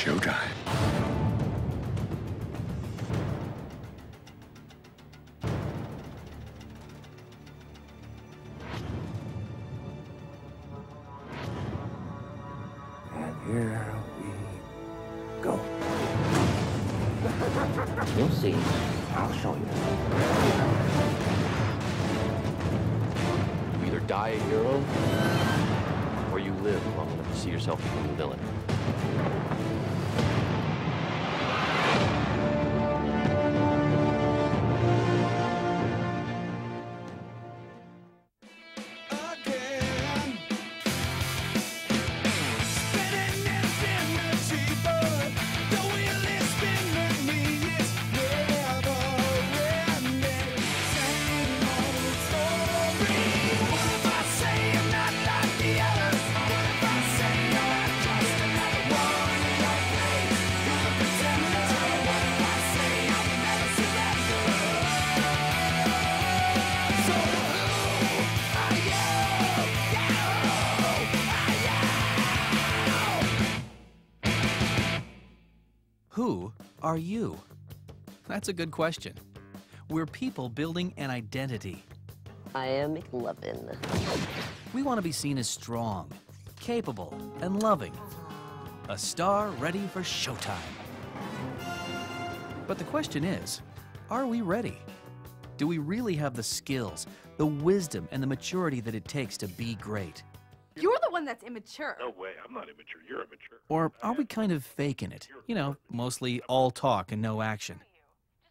showtime. And here we go. You'll see. I'll show you. You either die a hero, or you live long enough to see yourself become a villain. Who are you? That's a good question. We're people building an identity. I am McLovin. We want to be seen as strong, capable, and loving. A star ready for showtime. But the question is, are we ready? Do we really have the skills, the wisdom, and the maturity that it takes to be great? You're the one that's immature. No way, I'm not immature. You're immature. Or are we kind of faking it? You know, mostly all talk and no action.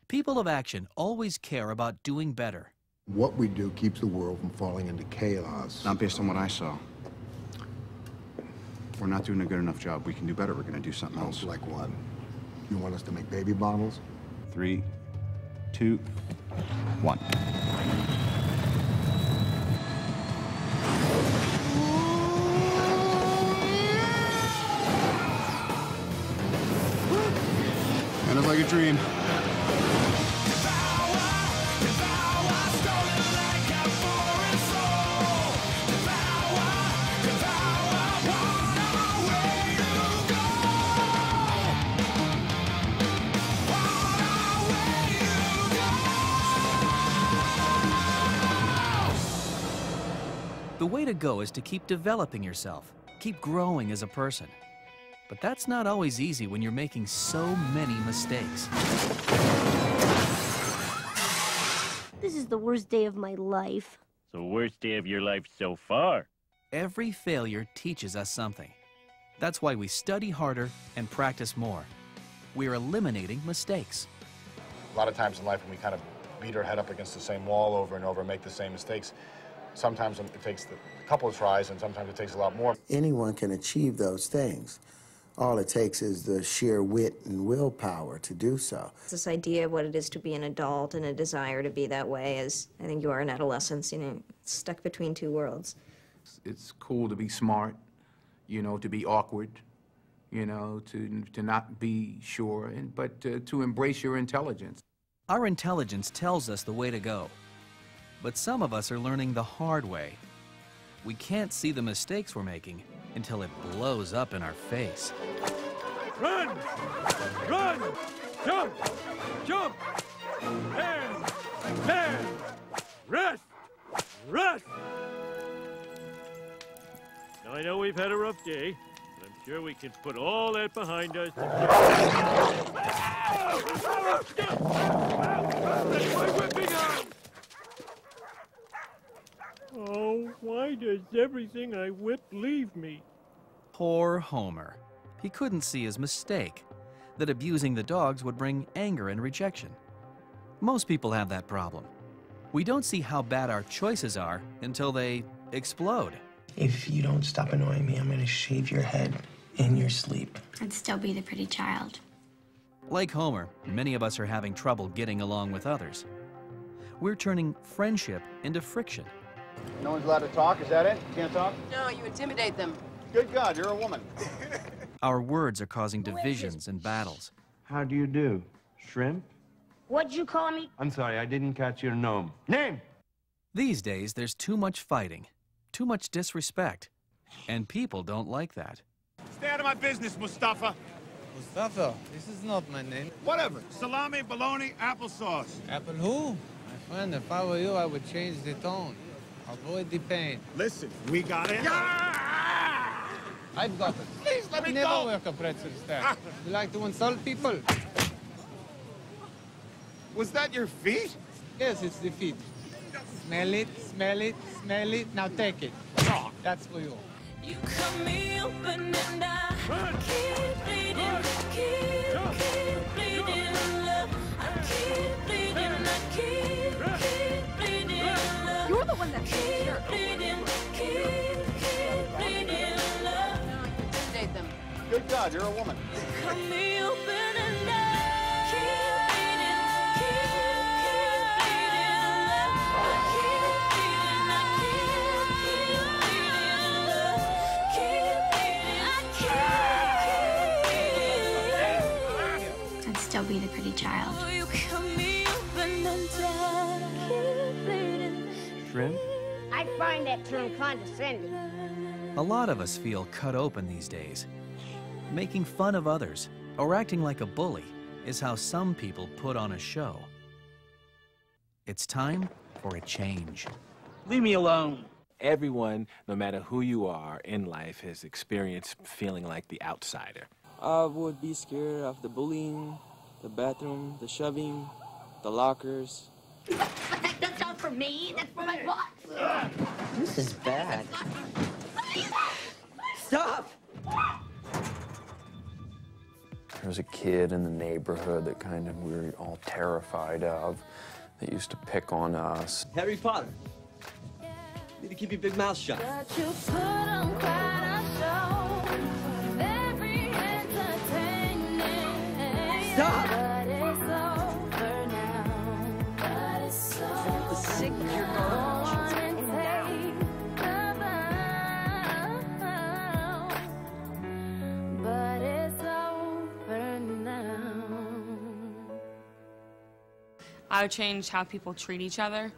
People of action always care about doing better. What we do keeps the world from falling into chaos. Not based on what I saw. We're not doing a good enough job. We can do better. We're going to do something else. Like what? You want us to make baby bottles? 3, 2, 1. Kind of like a dream. The way to go is to keep developing yourself, keep growing as a person. But that's not always easy when you're making so many mistakes. This is the worst day of my life. The worst day of your life so far. Every failure teaches us something. That's why we study harder and practice more. We're eliminating mistakes. A lot of times in life when we kind of beat our head up against the same wall over and over and make the same mistakes, sometimes it takes a couple of tries and sometimes it takes a lot more. Anyone can achieve those things. All it takes is the sheer wit and willpower to do so. This idea of what it is to be an adult and a desire to be that way is, I think you are in adolescence, you know, stuck between two worlds. It's cool to be smart, you know, to be awkward, you know, to not be sure, but to embrace your intelligence. Our intelligence tells us the way to go. But some of us are learning the hard way. We can't see the mistakes we're making until it blows up in our face. Run! Run! Jump! Jump! Stand! Rest! Rest! Now, I know we've had a rough day, but I'm sure we can put all that behind us. That's my whipping arm! Oh, why does everything I whip leave me? Poor Homer. He couldn't see his mistake, that abusing the dogs would bring anger and rejection. Most people have that problem. We don't see how bad our choices are until they explode. If you don't stop annoying me, I'm gonna shave your head in your sleep. I'd still be the pretty child. Like Homer, many of us are having trouble getting along with others. We're turning friendship into friction. No one's allowed to talk, is that it? You can't talk? No, you intimidate them. Good God, you're a woman. Our words are causing divisions and battles. How do you do? Shrimp? What'd you call me? I'm sorry, I didn't catch your name. These days, there's too much fighting, too much disrespect, and people don't like that. Stay out of my business, Mustafa. Mustafa, this is not my name. Whatever. Salami, bologna, applesauce. Apple who? My friend, if I were you, I would change the tone. Avoid the pain. Listen, we got it. Yeah! I've got it. Please let me Never go. work a pretzel stack. You like to insult people? Was that your feet? Yes, it's the feet. Smell it, smell it, smell it. Now take it. That's for you. You cut me open and I keep bleeding, keep bleeding love. I keep bleeding, I keep bleeding love. You're the one that's keep bleeding, keep bleeding love. Intimidate them. Good God, you're a woman. Cut me open and I keep bleeding, keep bleeding love. I keep bleeding, I keep bleeding, I keep bleeding. I'd still be the pretty child. Oh, you cut me open and I keep bleeding. Shrimp? I find that term condescending. A lot of us feel cut open these days. Making fun of others or acting like a bully is how some people put on a show. It's time for a change. Leave me alone. Everyone, no matter who you are in life, has experienced feeling like the outsider. I would be scared of the bullying, the bathroom, the shoving, the lockers. That's not for me. That's for my boss. This is bad. Stop! There was a kid in the neighborhood that kind of we were all terrified of, that used to pick on us. Harry Potter. Need to keep your big mouth shut. But you put on quite a show. Very entertaining. Stop! But it's over now. But it's over. The sick, your garbage. But it's over now. I would change how people treat each other.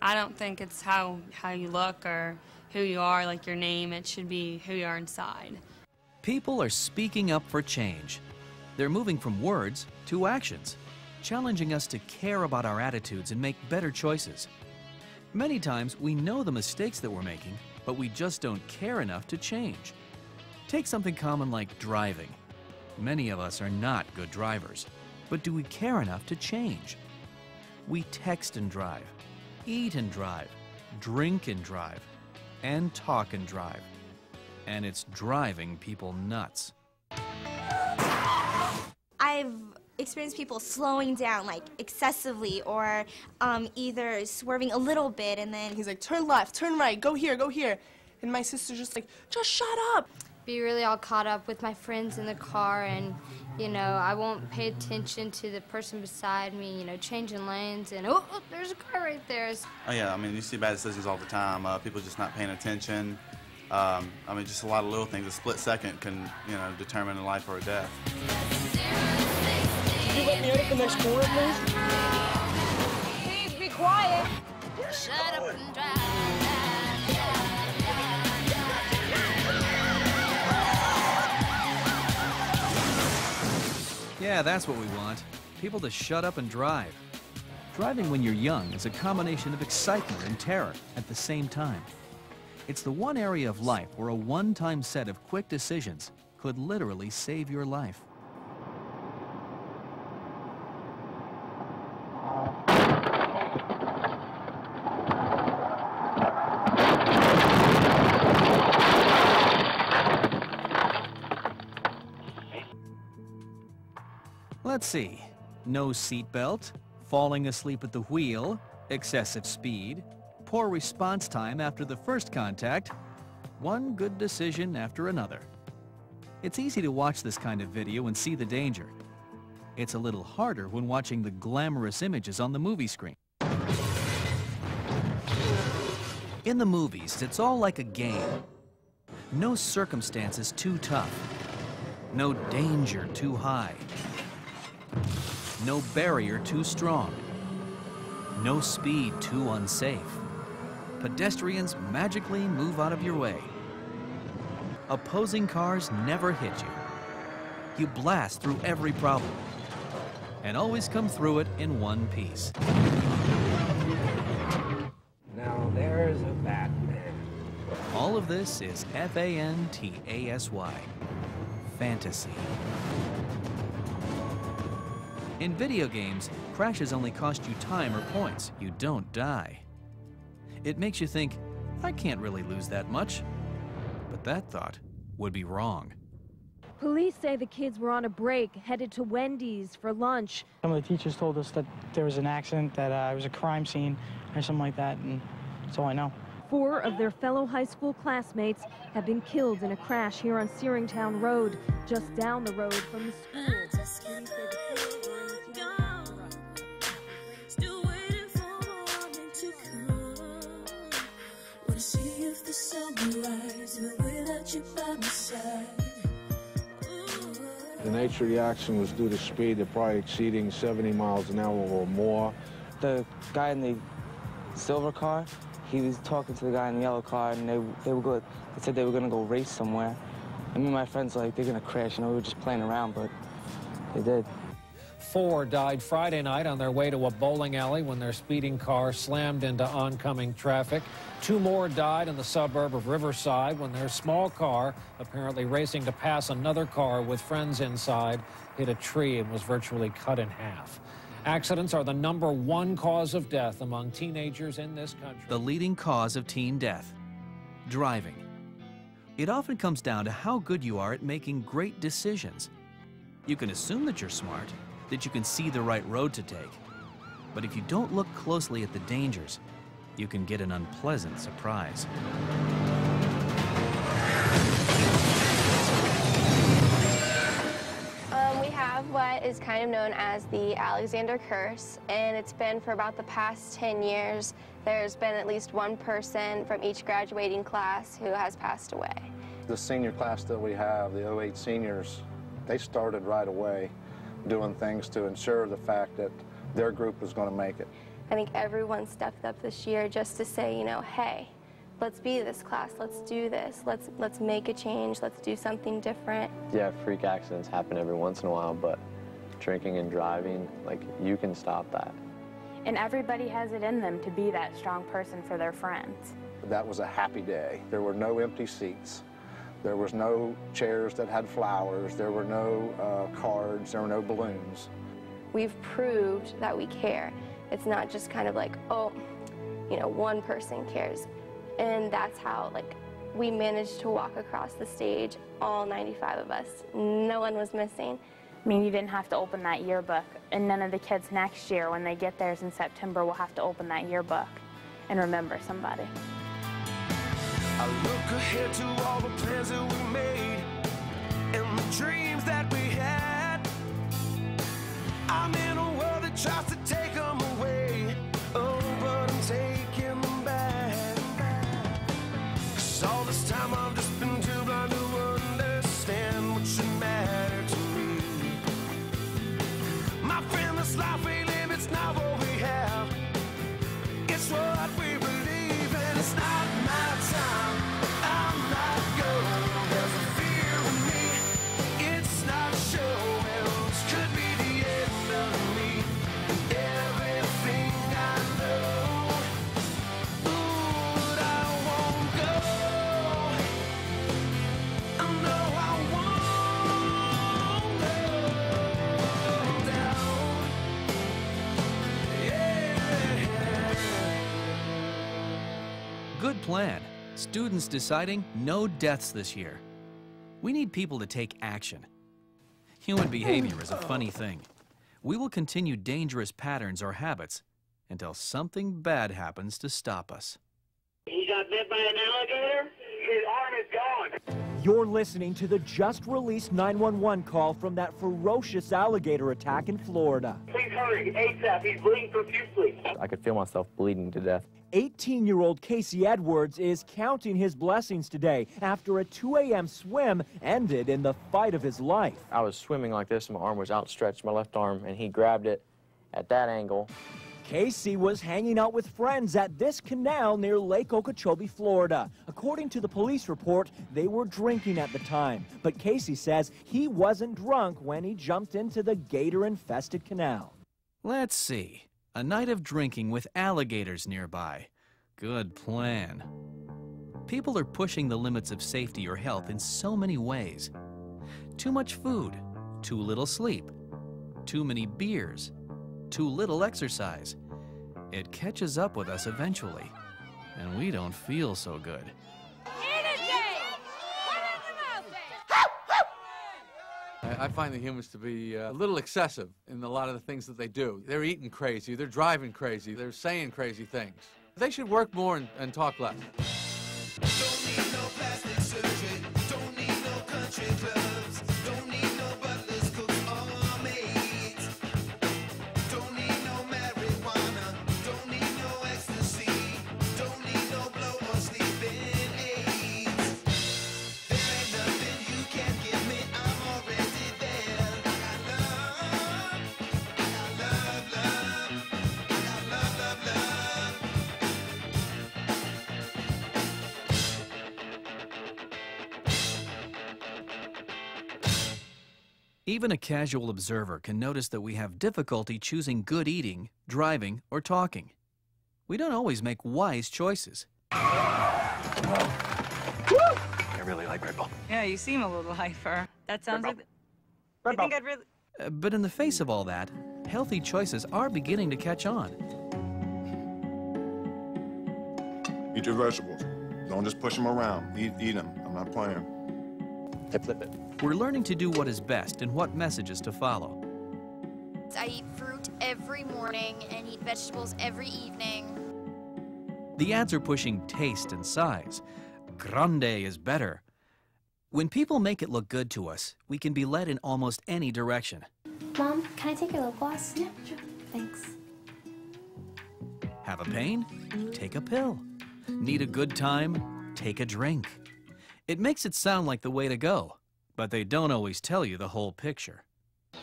I don't think it's how you look or who you are, like your name. It should be who you are inside. People are speaking up for change. They're moving from words to actions, challenging us to care about our attitudes and make better choices. Many times we know the mistakes that we're making, but we just don't care enough to change. Take something common like driving. Many of us are not good drivers, but do we care enough to change? We text and drive, eat and drive, drink and drive, and talk and drive. And it's driving people nuts. I've experienced people slowing down, like, excessively, or either swerving a little bit, and then he's like, turn left, turn right, go here, go here. And my sister's just like, just shut up. Be really all caught up with my friends in the car, and, you know, I won't pay attention to the person beside me, you know, changing lanes, and oh, there's a car right there. Oh yeah, I mean, you see bad decisions all the time. People just not paying attention. I mean, just a lot of little things. A split second can, you know, determine a life or a death. Can you let me out at the next corner, please? Please be quiet. Shut up and drive. Yeah, that's what we want. People to shut up and drive. Driving when you're young is a combination of excitement and terror at the same time. It's the one area of life where a one-time set of quick decisions could literally save your life. Let's see. No seatbelt, falling asleep at the wheel, excessive speed, poor response time after the first contact, one good decision after another. It's easy to watch this kind of video and see the danger. It's a little harder when watching the glamorous images on the movie screen. In the movies, it's all like a game. No circumstances too tough. No danger too high. No barrier too strong. No speed too unsafe. Pedestrians magically move out of your way. Opposing cars never hit you. you blast through every problem and always come through it in one piece. Now there's a Batman. All of this is F-A-N-T-A-S-Y. Fantasy. In video games, crashes only cost you time or points. You don't die. It makes you think, I can't really lose that much. But that thought would be wrong. Police say the kids were on a break, headed to Wendy's for lunch. Some of the teachers told us that there was an accident, that it was a crime scene or something like that, and that's all I know. 4 of their fellow high school classmates have been killed in a crash here on Searingtown Road, just down the road from the school. The nature of the accident was due to speed. They're probably exceeding 70 miles an hour or more. The guy in the silver car, he was talking to the guy in the yellow car, and they said they were going to go race somewhere. And me and my friends like, they're going to crash. You know, we were just playing around, but they did. 4 died Friday night on their way to a bowling alley when their speeding car slammed into oncoming traffic. 2 more died in the suburb of Riverside when their small car, apparently racing to pass another car with friends inside, hit a tree and was virtually cut in half. Accidents are the #1 cause of death among teenagers in this country. The leading cause of teen death, driving. It often comes down to how good you are at making great decisions. You can assume that you're smart, that you can see the right road to take. But if you don't look closely at the dangers, you can get an unpleasant surprise. We have what is kind of known as the Alexander curse, and it's been for about the past 10 years. There's been at least 1 person from each graduating class who has passed away. The senior class that we have, the 08 seniors, they started right away doing things to ensure the fact that their group was going to make it. I think everyone stepped up this year just to say, you know, hey, let's be this class, let's do this, let's make a change, let's do something different. Yeah, freak accidents happen every once in a while, but drinking and driving, like, you can stop that. And everybody has it in them to be that strong person for their friends. That was a happy day. There were no empty seats. There was no chairs that had flowers. There were no cards. There were no balloons. We've proved that we care. It's not just kind of like, oh, you know, 1 person cares. And that's how, like, we managed to walk across the stage, all 95 of us. No one was missing. I mean, you didn't have to open that yearbook, and none of the kids next year, when they get theirs in September, will have to open that yearbook and remember somebody. I look ahead to all the plans that we made and the dreams that we had. I'm in a world that tries to take them away, oh, but I'm taking them back. 'Cause all this time I've just been too blind to understand what should matter to me. My friend, this life we live, it's not what we have, it's what we believe, and it's not my time. I'm not going. There's a fear in me. It's not showing. This could be the end of me. Everything I know. Ooh, but I won't go. I know I won't go down. Yeah. Good plan. Students deciding no deaths this year. We need people to take action. Human behavior is a funny thing. We will continue dangerous patterns or habits until something bad happens to stop us. He got bit by an alligator. His arm is gone. You're listening to the just-released 911 call from that ferocious alligator attack in Florida. Please hurry, ASAP. He's bleeding profusely. I could feel myself bleeding to death. 18-year-old Casey Edwards is counting his blessings today after a 2 a.m. swim ended in the fight of his life. I was swimming like this, and my arm was outstretched, my left arm, and he grabbed it at that angle. Casey was hanging out with friends at this canal near Lake Okeechobee, Florida. According to the police report, they were drinking at the time. But Casey says he wasn't drunk when he jumped into the gator-infested canal. Let's see. A night of drinking with alligators nearby. Good plan. People are pushing the limits of safety or health in so many ways. Too much food, too little sleep, too many beers, too little exercise. It catches up with us eventually, and we don't feel so good. I find the humans to be a little excessive in a lot of the things that they do. They're eating crazy, they're driving crazy, they're saying crazy things. They should work more and talk less. Don't need no plastic surgery, don't need no country clubs, don't need no butlers, cooks, or maids. Don't need no marijuana, don't need no ecstasy, don't need no blow or sleeping aids. There ain't nothing you can give me, I'm already there. I got love, love, I got love, love. Even a casual observer can notice that we have difficulty choosing good eating, driving, or talking. We don't always make wise choices. I really like Red Bull. Yeah, you seem a little hyper. That sounds like... I think I'd really... But in the face of all that, healthy choices are beginning to catch on. Eat your vegetables. Don't just push them around. Eat them. I'm not playing. They flip it. We're learning to do what is best and what messages to follow. I eat fruit every morning and eat vegetables every evening. The ads are pushing taste and size. Grande is better. When people make it look good to us, we can be led in almost any direction. Mom, can I take your lip gloss? Yeah, sure. Thanks. Have a pain? Take a pill. Need a good time? Take a drink. It makes it sound like the way to go, but they don't always tell you the whole picture.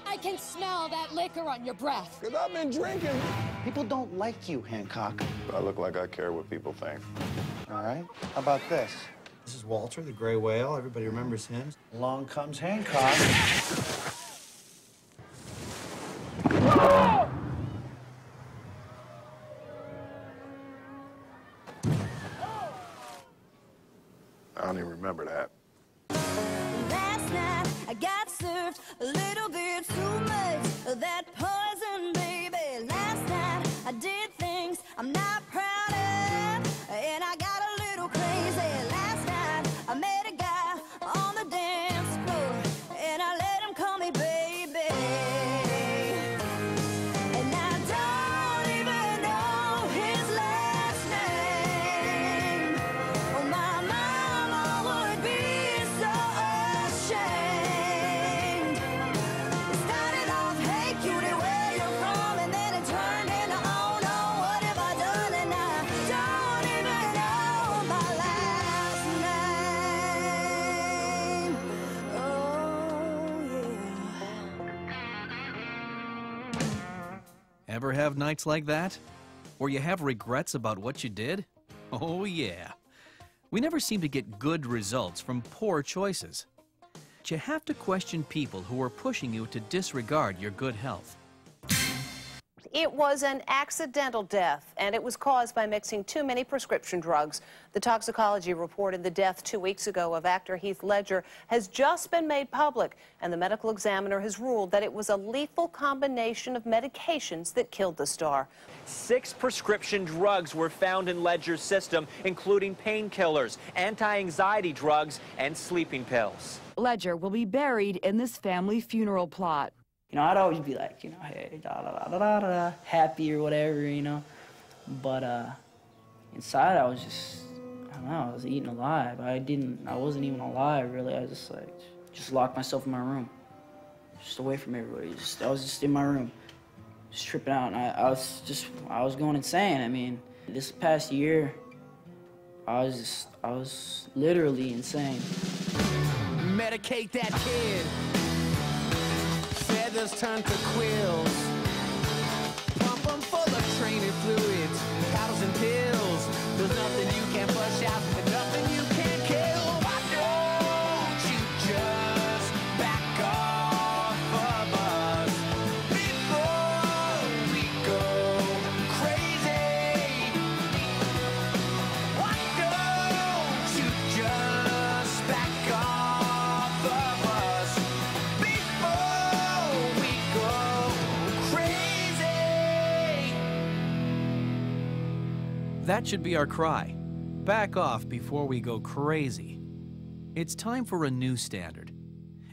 I can smell that liquor on your breath. Because I've been drinking. People don't like you, Hancock. I look like I care what people think. All right? How about this? This is Walter, the gray whale. Everybody remembers him. Along comes Hancock. I don't even remember that. Last night I got served a little bit too much of that poison, baby. Last night I did things I'm not proud of, and I got a little crazy. Last night I met a guy on the dance floor, and I let him call me baby. And I don't even know his last name. Oh, my mama would be so ashamed. It started off, hey cutie, where you from? And then it turned into, oh no, what have I done? And I don't even know my last name. Oh yeah. Ever have nights like that? Where you have regrets about what you did? Oh yeah. We never seem to get good results from poor choices. But you have to question people who are pushing you to disregard your good health. It was an accidental death, and it was caused by mixing too many prescription drugs. The toxicology reported the death 2 weeks ago of actor Heath Ledger has just been made public, and the medical examiner has ruled that it was a lethal combination of medications that killed the star. 6 prescription drugs were found in Ledger's system, including painkillers, anti-anxiety drugs, and sleeping pills. Ledger will be buried in this family funeral plot. You know, I'd always be like, you know, hey, da da da da da da, happy or whatever, you know. But inside, I was just, I don't know, I was eating alive. I wasn't even alive really. I was just locked myself in my room, just away from everybody. I was just in my room, just tripping out, and I was going insane. I mean, this past year, I was literally insane. Medicate that kid. Feathers turn to quills. Pump 'em full of train cleaning fluids, bottles and pills. There's nothing you can't flush out and nothing you can't kill. Why don't you just back off of us before we go crazy? Why don't you just back off of us before we go crazy? That should be our cry. Back off before we go crazy. It's time for a new standard.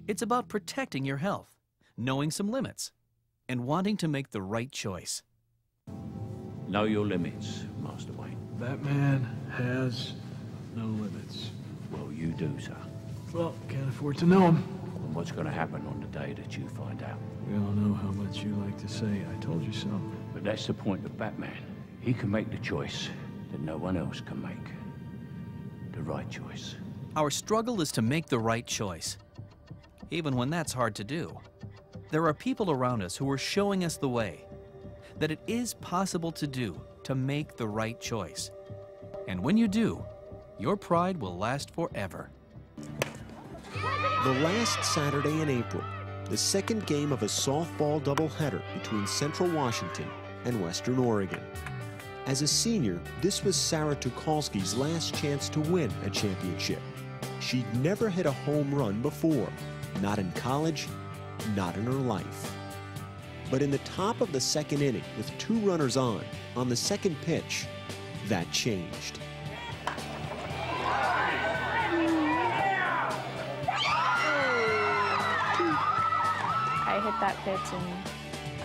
It's about protecting your health, knowing some limits, and wanting to make the right choice. Know your limits, Master Wayne. That man has no limits. Well, you do, sir. Well, can't afford to know him. And what's going to happen on the day that you find out? We all know how much you like to say, I told you so. But that's the point of Batman. He can make the choice that no one else can make. The right choice. Our struggle is to make the right choice, even when that's hard to do. There are people around us who are showing us the way, that it is possible to do, to make the right choice. And when you do, your pride will last forever. The last Saturday in April, the second game of a softball doubleheader between Central Washington and Western Oregon. As a senior, this was Sarah Tucholsky's last chance to win a championship. She'd never hit a home run before, not in college, not in her life. But in the top of the second inning, with 2 runners on the second pitch, that changed. I hit that pitch and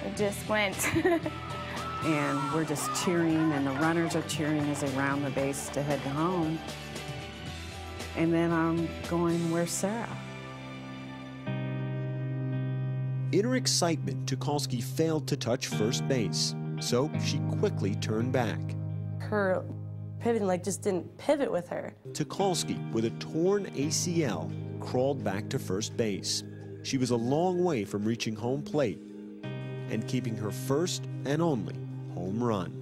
it just went. And we're just cheering, and the runners are cheering as they round the base to head to home. And then I'm going, where's Sarah? In her excitement, Tucholsky failed to touch first base, so she quickly turned back. Her pivoting leg just didn't pivot with her. Tucholsky, with a torn ACL, crawled back to first base. She was a long way from reaching home plate and keeping her first and only home run.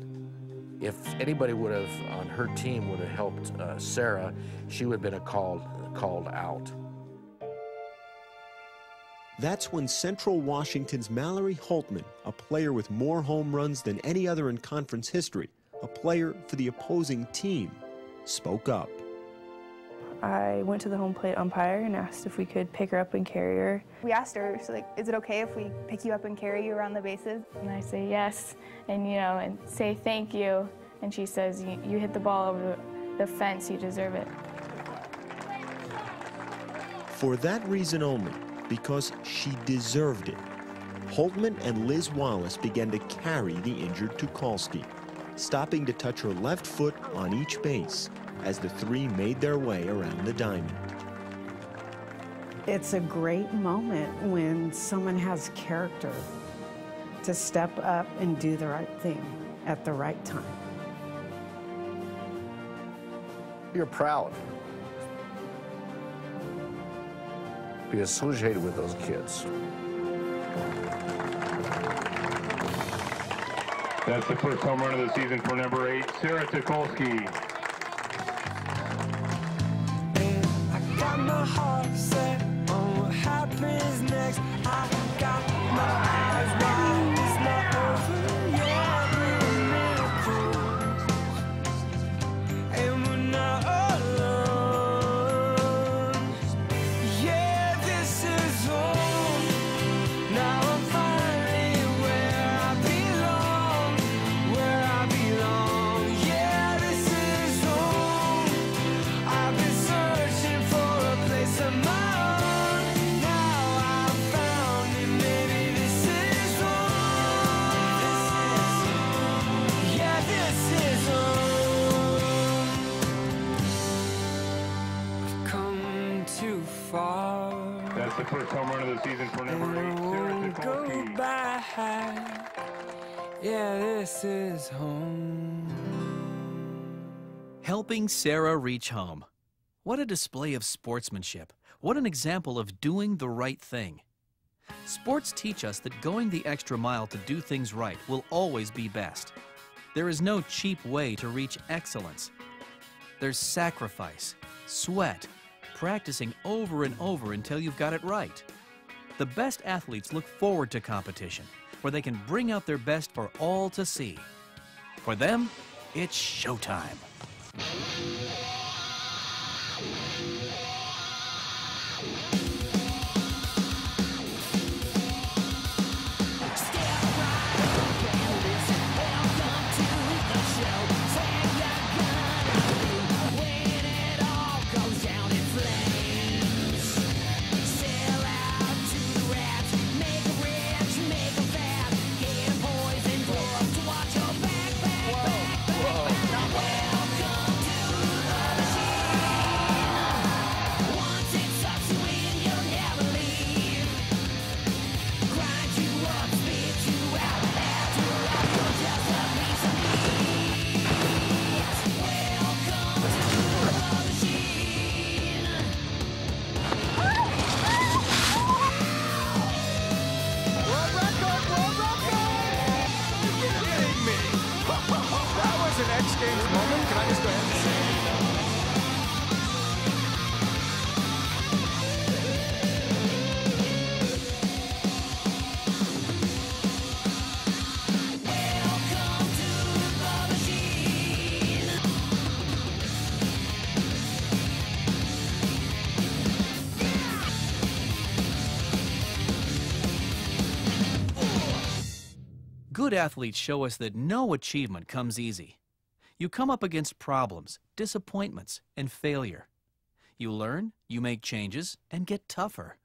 If anybody would have, on her team, would have helped Sarah, she would have been called out. That's when Central Washington's Mallory Holtman, a player with more home runs than any other in conference history, a player for the opposing team, spoke up. I went to the home plate umpire and asked if we could pick her up and carry her. We asked her, so is it okay if we pick you up and carry you around the bases? And I say yes, and and say thank you. And she says, you hit the ball over the fence, you deserve it. For that reason only, because she deserved it, Holtman and Liz Wallace began to carry the injured Tucholsky, stopping to touch her left foot on each base as the 3 made their way around the diamond. It's a great moment when someone has character to step up and do the right thing at the right time. You're proud. Be associated with those kids. That's the first home run of the season for number 8, Sarah Tucholsky. I got my heart set on what happens next. I got my eyes wide, it's not over yet. We're miracles, and we're not alone. Yeah, this is home. Now I'm finally where I belong, where I belong. Yeah, this is home. I've been searching for a place of my own. Now I've found it, maybe this is home. Yeah, this is home. I've come too far. That's the first home run of the season for number 8, Sarah Go Tucholsky. back. Yeah, this is home. Helping Sarah reach home. What a display of sportsmanship. What an example of doing the right thing. Sports teach us that going the extra mile to do things right will always be best. There is no cheap way to reach excellence. There's sacrifice, sweat, practicing over and over until you've got it right. The best athletes look forward to competition, where they can bring out their best for all to see. For them, it's showtime. Good athletes show us that no achievement comes easy. You come up against problems, disappointments, and failure. You learn, you make changes, and get tougher.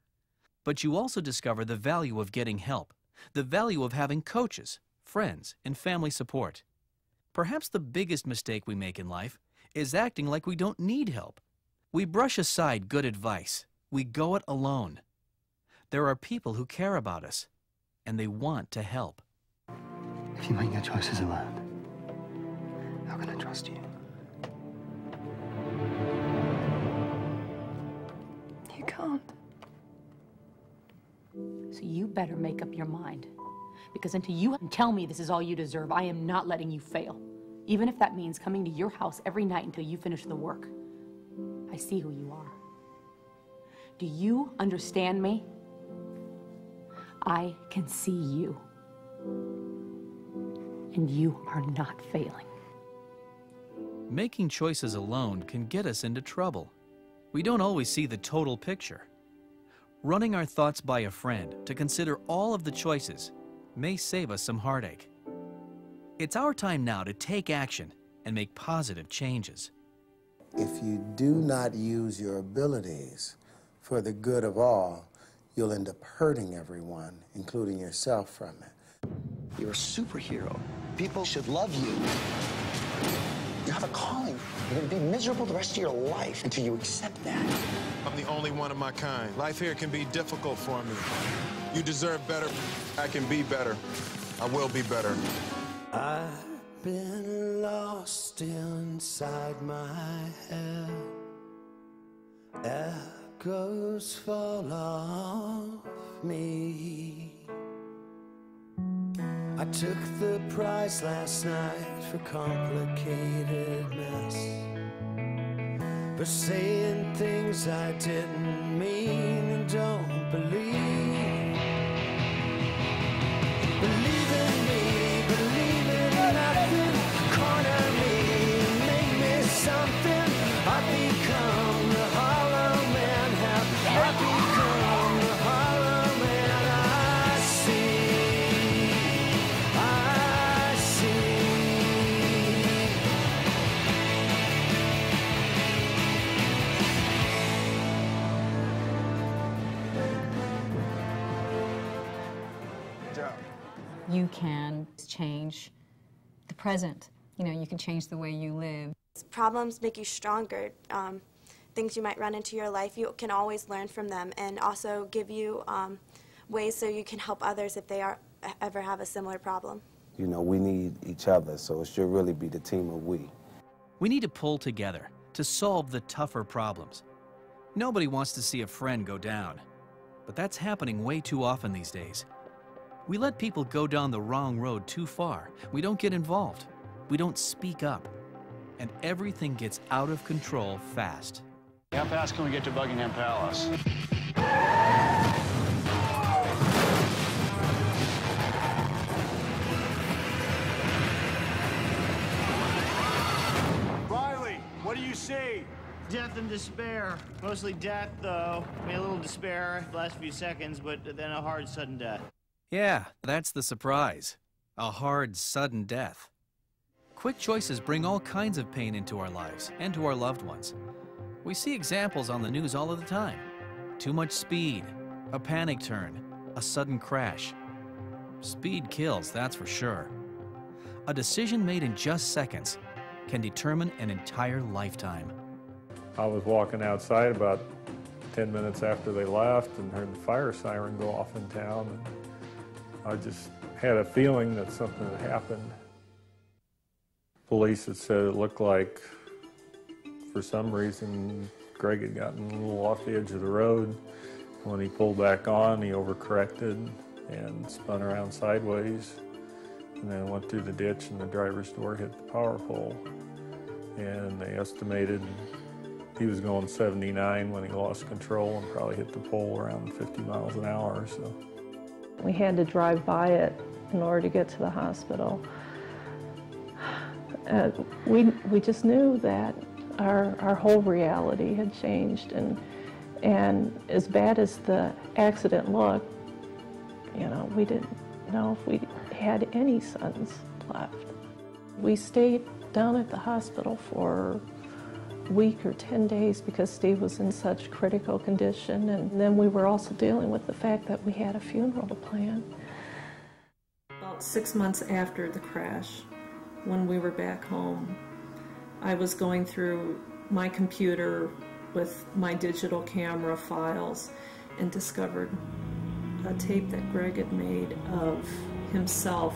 But you also discover the value of getting help, the value of having coaches, friends, and family support. Perhaps the biggest mistake we make in life is acting like we don't need help. We brush aside good advice. We go it alone. There are people who care about us, and they want to help. If you make your choices alone, how can I trust you? You can't. So you better make up your mind. Because until you tell me this is all you deserve, I am not letting you fail. Even if that means coming to your house every night until you finish the work. I see who you are. Do you understand me? I can see you. And you are not failing. Making choices alone can get us into trouble. We don't always see the total picture. Running our thoughts by a friend to consider all of the choices may save us some heartache. It's our time now to take action and make positive changes. If you do not use your abilities for the good of all, you'll end up hurting everyone, including yourself, from it. You're a superhero. People should love you. You have a calling. You're going to be miserable the rest of your life until you accept that. I'm the only one of my kind. Life here can be difficult for me. You deserve better. I can be better. I will be better. I've been lost inside my head. Echoes fall off me. I took the prize last night for complicated mess, for saying things I didn't mean and don't believe. Believe in me, believe in nothing. Corner me, make me something. I become the hollow man. I become the hollow man. I see. I see. You can change the present. You know, you can change the way you live. Problems make you stronger. Things you might run into your life, you can always learn from them, and also give you ways so you can help others if they ever have a similar problem. You know, we need each other, so it should really be the team of we. We need to pull together to solve the tougher problems. Nobody wants to see a friend go down, but that's happening way too often these days. We let people go down the wrong road too far. We don't get involved. we don't speak up, and everything gets out of control fast. How fast can we get to Buckingham Palace? Riley, what do you see? Death and despair. Mostly death, though. I mean, a little despair the last few seconds, but then a hard, sudden death. Yeah, that's the surprise. A hard, sudden death. Quick choices bring all kinds of pain into our lives and to our loved ones. We see examples on the news all of the time. Too much speed, a panic turn, a sudden crash. Speed kills, that's for sure. A decision made in just seconds can determine an entire lifetime. I was walking outside about 10 minutes after they left and heard the fire siren go off in town. And I just had a feeling that something had happened. Police had said it looked like, for some reason, Greg had gotten a little off the edge of the road. When he pulled back on, he overcorrected and spun around sideways, and then went through the ditch, and the driver's door hit the power pole. And they estimated he was going 79 when he lost control and probably hit the pole around 50 miles an hour. So we had to drive by it in order to get to the hospital. We just knew that our whole reality had changed, and as bad as the accident looked, you know, we didn't know if we had any sons left. We stayed down at the hospital for a week or 10 days because Steve was in such critical condition, and then we were also dealing with the fact that we had a funeral to plan. About 6 months after the crash, when we were back home, I was going through my computer with my digital camera files and discovered a tape that Greg had made of himself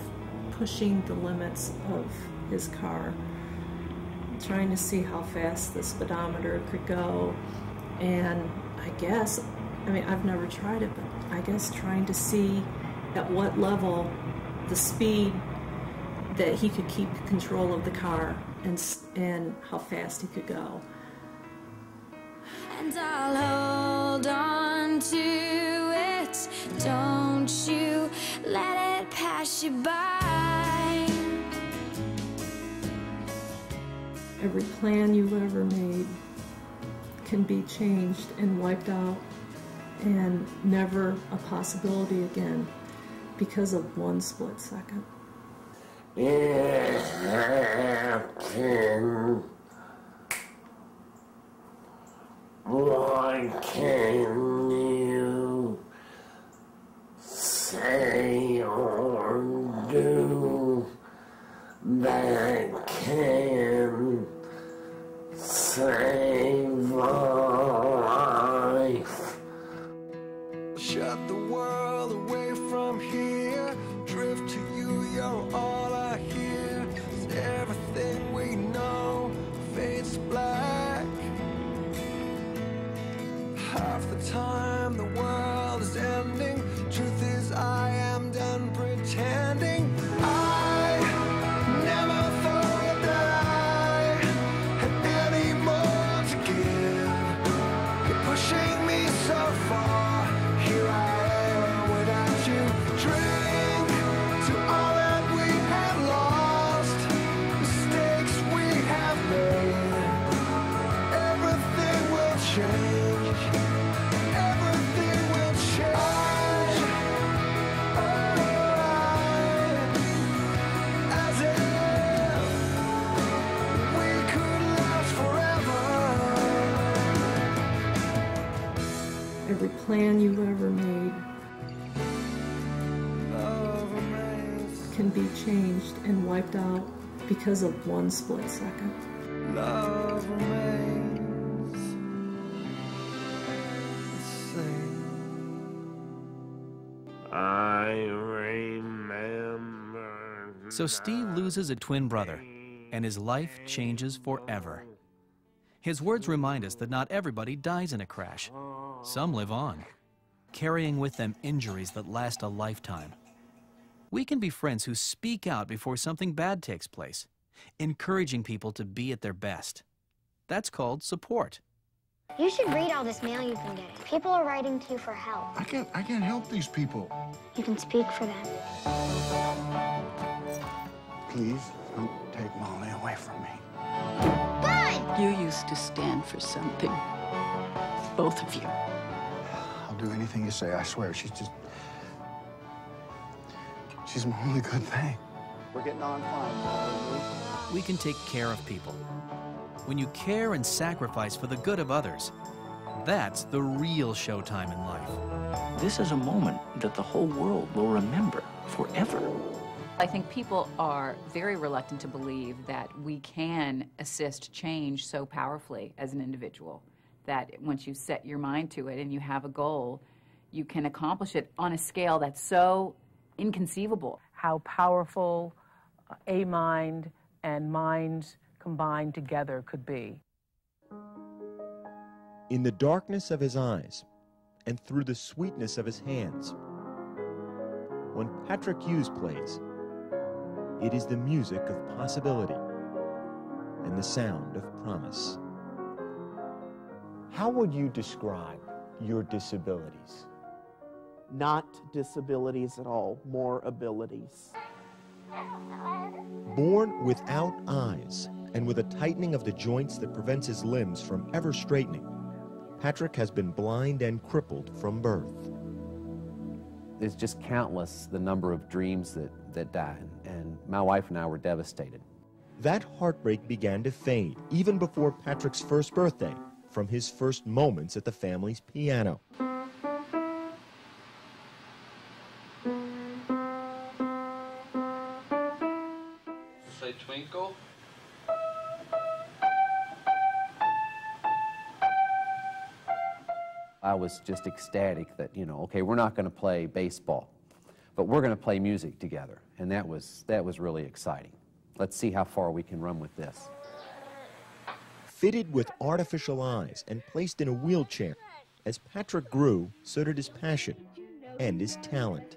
pushing the limits of his car, trying to see how fast the speedometer could go. And I mean, I've never tried it, but I guess trying to see at what level the speed that he could keep control of the car and how fast he could go. And I'll hold on to it, don't you let it pass you by. Every plan you ever made can be changed and wiped out and never a possibility again because of one split second. It happened. What can you say or do that can save a life? Shut the world away from here. Drift to you, you're all I hear. 'Cause everything we know fades to black. Half the time the world is ending. Truth is I am done pretending. I never thought that I had any more to give. You're pushing me so far. Here I am without you. Drink to all that we have lost, mistakes we have made. Everything will change. Everything will change. As if we could last forever. Every plan you ever made can be changed and wiped out because of one split second. Love remains the same. I remember. So Steve loses a twin brother, and his life changes forever. His words remind us that not everybody dies in a crash. Some live on, carrying with them injuries that last a lifetime. We can be friends who speak out before something bad takes place, encouraging people to be at their best. That's called support. You should read all this mail you've been getting. People are writing to you for help. I can't help these people. You can speak for them. Please don't take Molly away from me. You used to stand for something. Both of you. I'll do anything you say, I swear. She's my only good thing. We're getting on fine. We can take care of people. When you care and sacrifice for the good of others, that's the real showtime in life. This is a moment that the whole world will remember forever. I think people are very reluctant to believe that we can assist change so powerfully as an individual, that once you set your mind to it and you have a goal, you can accomplish it on a scale that's so inconceivable. How powerful a mind and minds combined together could be. In the darkness of his eyes and through the sweetness of his hands, when Patrick Hughes plays, it is the music of possibility and the sound of promise. How would you describe your disabilities? Not disabilities at all, more abilities. Born without eyes and with a tightening of the joints that prevents his limbs from ever straightening, Patrick has been blind and crippled from birth. It's just countless the number of dreams that died, and my wife and I were devastated. That heartbreak began to fade even before Patrick's first birthday, from his first moments at the family's piano. Say twinkle. I was just ecstatic that, you know, okay, we're not going to play baseball, but we're going to play music together, and that was really exciting. Let's see how far we can run with this. Fitted with artificial eyes and placed in a wheelchair, as Patrick grew, so did his passion and his talent.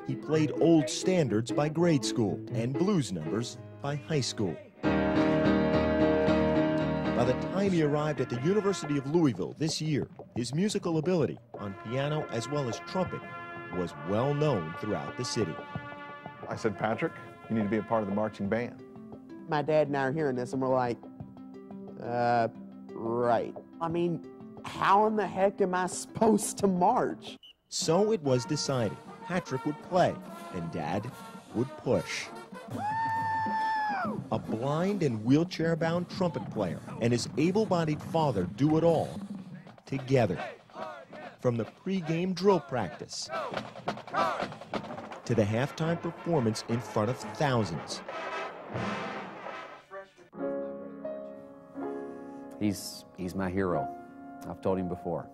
He played old standards by grade school and blues numbers by high school. By the time he arrived at the University of Louisville this year, his musical ability on piano as well as trumpet was well known throughout the city. I said, Patrick, you need to be a part of the marching band. My dad and I are hearing this and we're like, right. I mean, how in the heck am I supposed to march? So it was decided Patrick would play and Dad would push. A blind and wheelchair-bound trumpet player and his able-bodied father do it all together. From the pre-game drill practice to the halftime performance in front of thousands. He's my hero. I've told him before.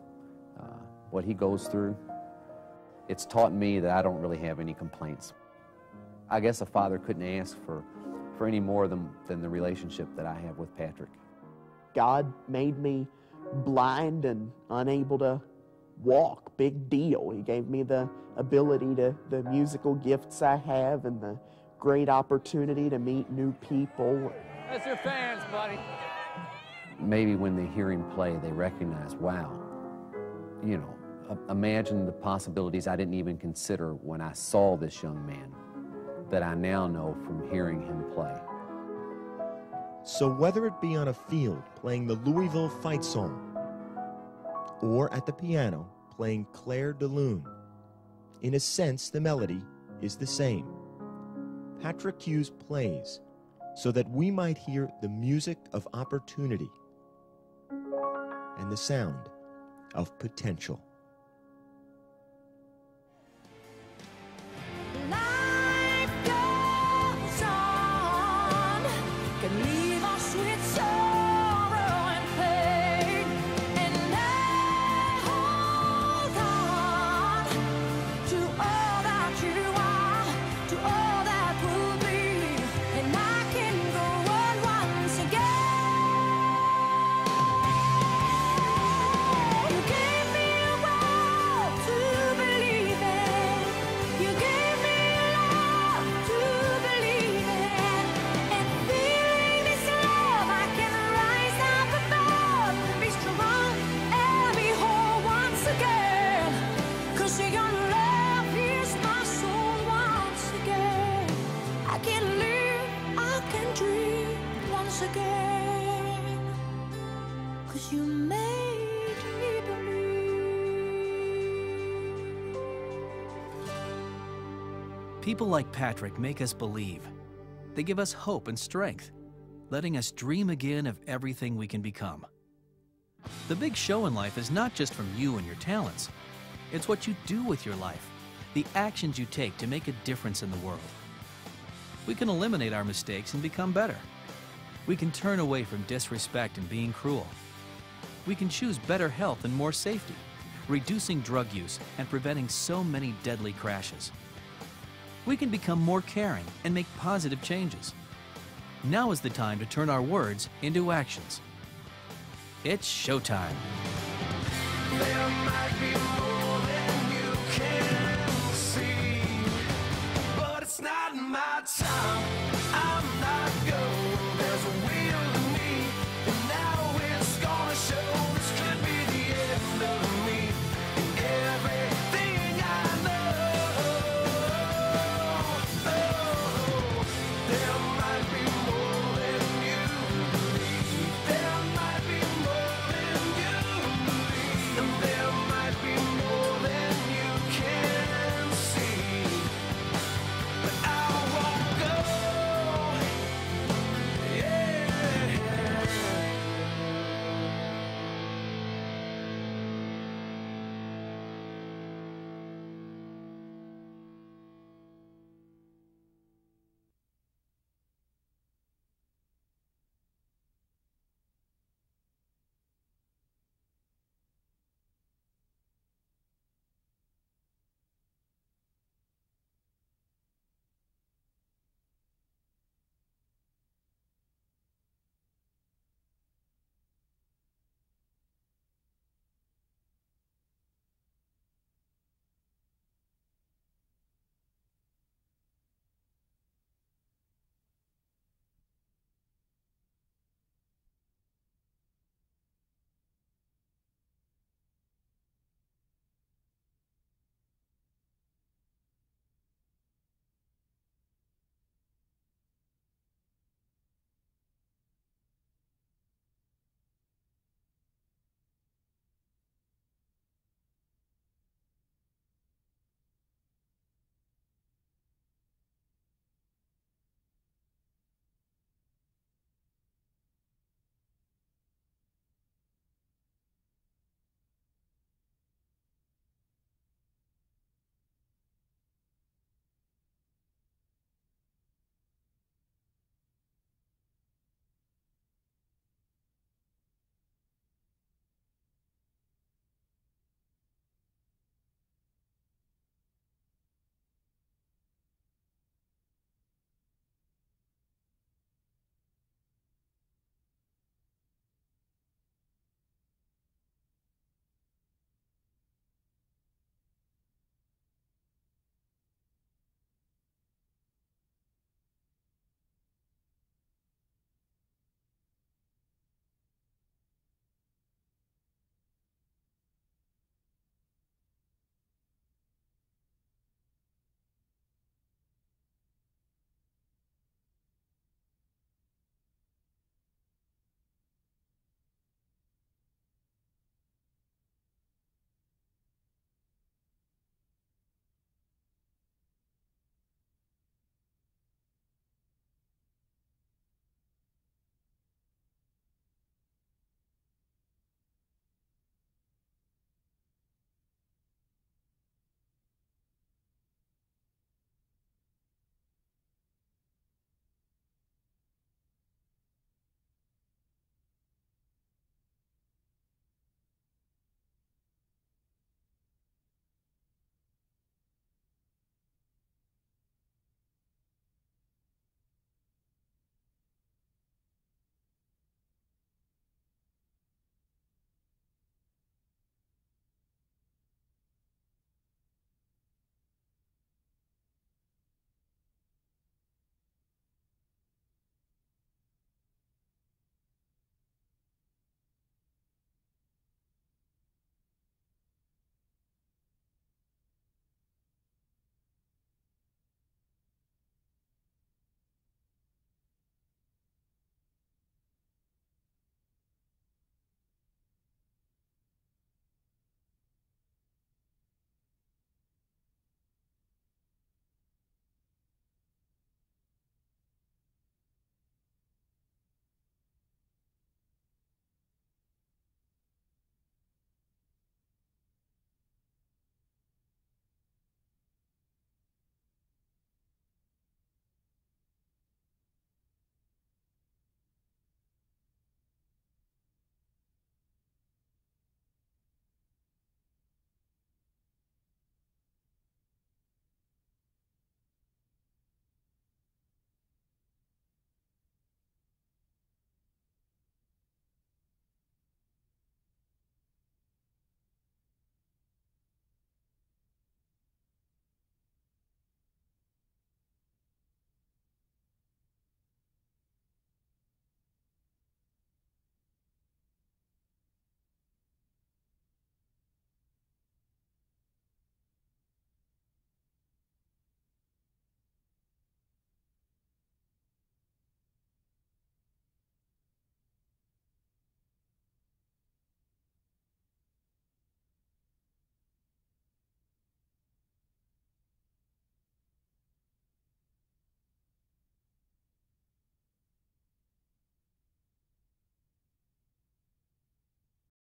What he goes through, it's taught me that I don't really have any complaints. I guess a father couldn't ask for any more than the relationship that I have with Patrick. God made me blind and unable to walk. Big deal. He gave me the ability to, the musical gifts I have and the great opportunity to meet new people. That's your fans, buddy. Maybe when they hear him play, they recognize, wow, you know, imagine the possibilities I didn't even consider when I saw this young man that I now know from hearing him play. So whether it be on a field playing the Louisville fight song or at the piano playing Claire de Lune, in a sense the melody is the same. Patrick Hughes plays so that we might hear the music of opportunity and the sound of potential. You gave me a 'cause you made me believe. People like Patrick make us believe. They give us hope and strength, letting us dream again of everything we can become. The big show in life is not just from you and your talents. It's what you do with your life, the actions you take to make a difference in the world. We can eliminate our mistakes and become better. We can turn away from disrespect and being cruel. We can choose better health and more safety, reducing drug use and preventing so many deadly crashes. We can become more caring and make positive changes. Now is the time to turn our words into actions. It's showtime. There might be more.